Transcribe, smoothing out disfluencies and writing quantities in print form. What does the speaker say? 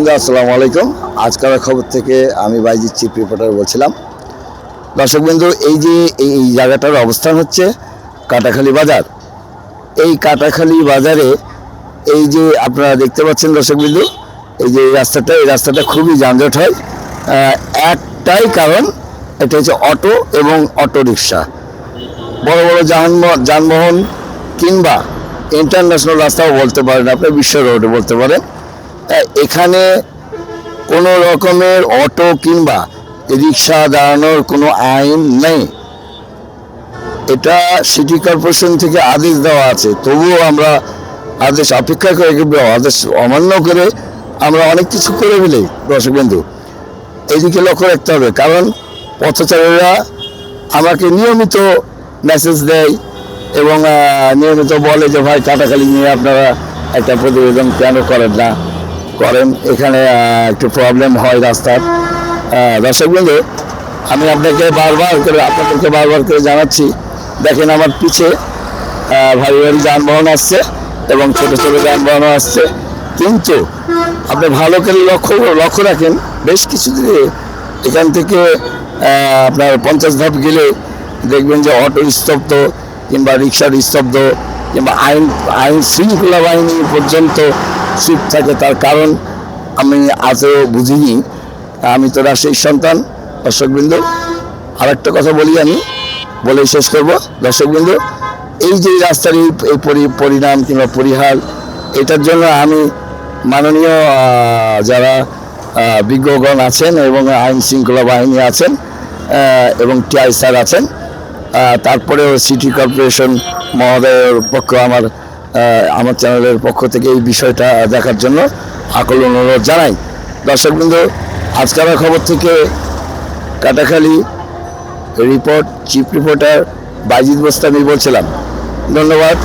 দর্শকবৃন্দ আসসালামু আলাইকুম। আজকাল খবর থেকে আমি বাইজিৎ চিফ রিপোর্টার বলছিলাম। দর্শকবৃন্দ, এই যে এই জায়গাটার অবস্থান হচ্ছে কাটাখালী বাজার। এই কাটাখালী বাজারে এই যে আপনারা দেখতে পাচ্ছেন দর্শকবৃন্দ, এই যে এই রাস্তাটা খুবই যানজট হয়। একটাই কারণ, এটা হচ্ছে অটো এবং অটো রিক্সা। বড় বড় যানবাহন কিংবা ইন্টারন্যাশনাল রাস্তাও বলতে পারেন, আপনি বিশ্ব রোডে বলতে পারেন। এখানে কোনো রকমের অটো কিংবা রিক্সা দাঁড়ানোর কোনো আইন নেই। এটা সিটি কর্পোরেশন থেকে আদেশ দেওয়া আছে, তবুও আমরা আদেশ অপেক্ষা করে, আদেশ অমান্য করে আমরা অনেক কিছু করে ফেলি। দর্শকবন্ধু, এদিকে লক্ষ্য রাখতে হবে, কারণ পথচারীরা আমাকে নিয়মিত মেসেজ দেয় এবং নিয়মিত বলে যে ভাই কাটাখালী নিয়ে আপনারা একটা প্রতিবেদন কেন করেন না, করেন, এখানে একটু প্রবলেম হয় রাস্তার। দর্শকবৃন্দ, আমি আপনাদেরকে বারবার করে জানাচ্ছি, দেখেন আমার পিছে ভারী ভারী যানবাহন আসছে এবং ছোট ছোট যানবাহনও আসছে, কিন্তু আপনি ভালো করে লক্ষ্য রাখেন, বেশ কিছু দিকে এখান থেকে আপনার 50 ধাপ গেলে দেখবেন যে অটোর স্তব্ধ কিংবা রিক্সার স্তব্ধ কিংবা আইন শৃঙ্খলা বাহিনী পর্যন্ত চুপ থাকে। তার কারণ আমি আজও বুঝিনি। আমি তো রাজশাহীর সন্তান। দর্শকবৃন্দ, আর একটা কথা বলি, আমি বলেই শেষ করব। দর্শকবৃন্দ, এই যে রাস্তার এই পরিণাম কিংবা পরিহার, এটার জন্য আমি মাননীয় যারা বিজ্ঞগণ আছেন এবং আইন শৃঙ্খলা বাহিনী আছেন এবং টিআই স্যার আছেন, তারপরেও সিটি কর্পোরেশন মহোদয়ের পক্ষ আমার চ্যানেলের পক্ষ থেকে এই বিষয়টা দেখার জন্য আকুল অনুরোধ জানাই। দর্শকবৃন্দ, আজকাল খবর থেকে কাটাখালী চিফ রিপোর্টার বাইজিৎ বোস্তামি বলছিলাম। ধন্যবাদ।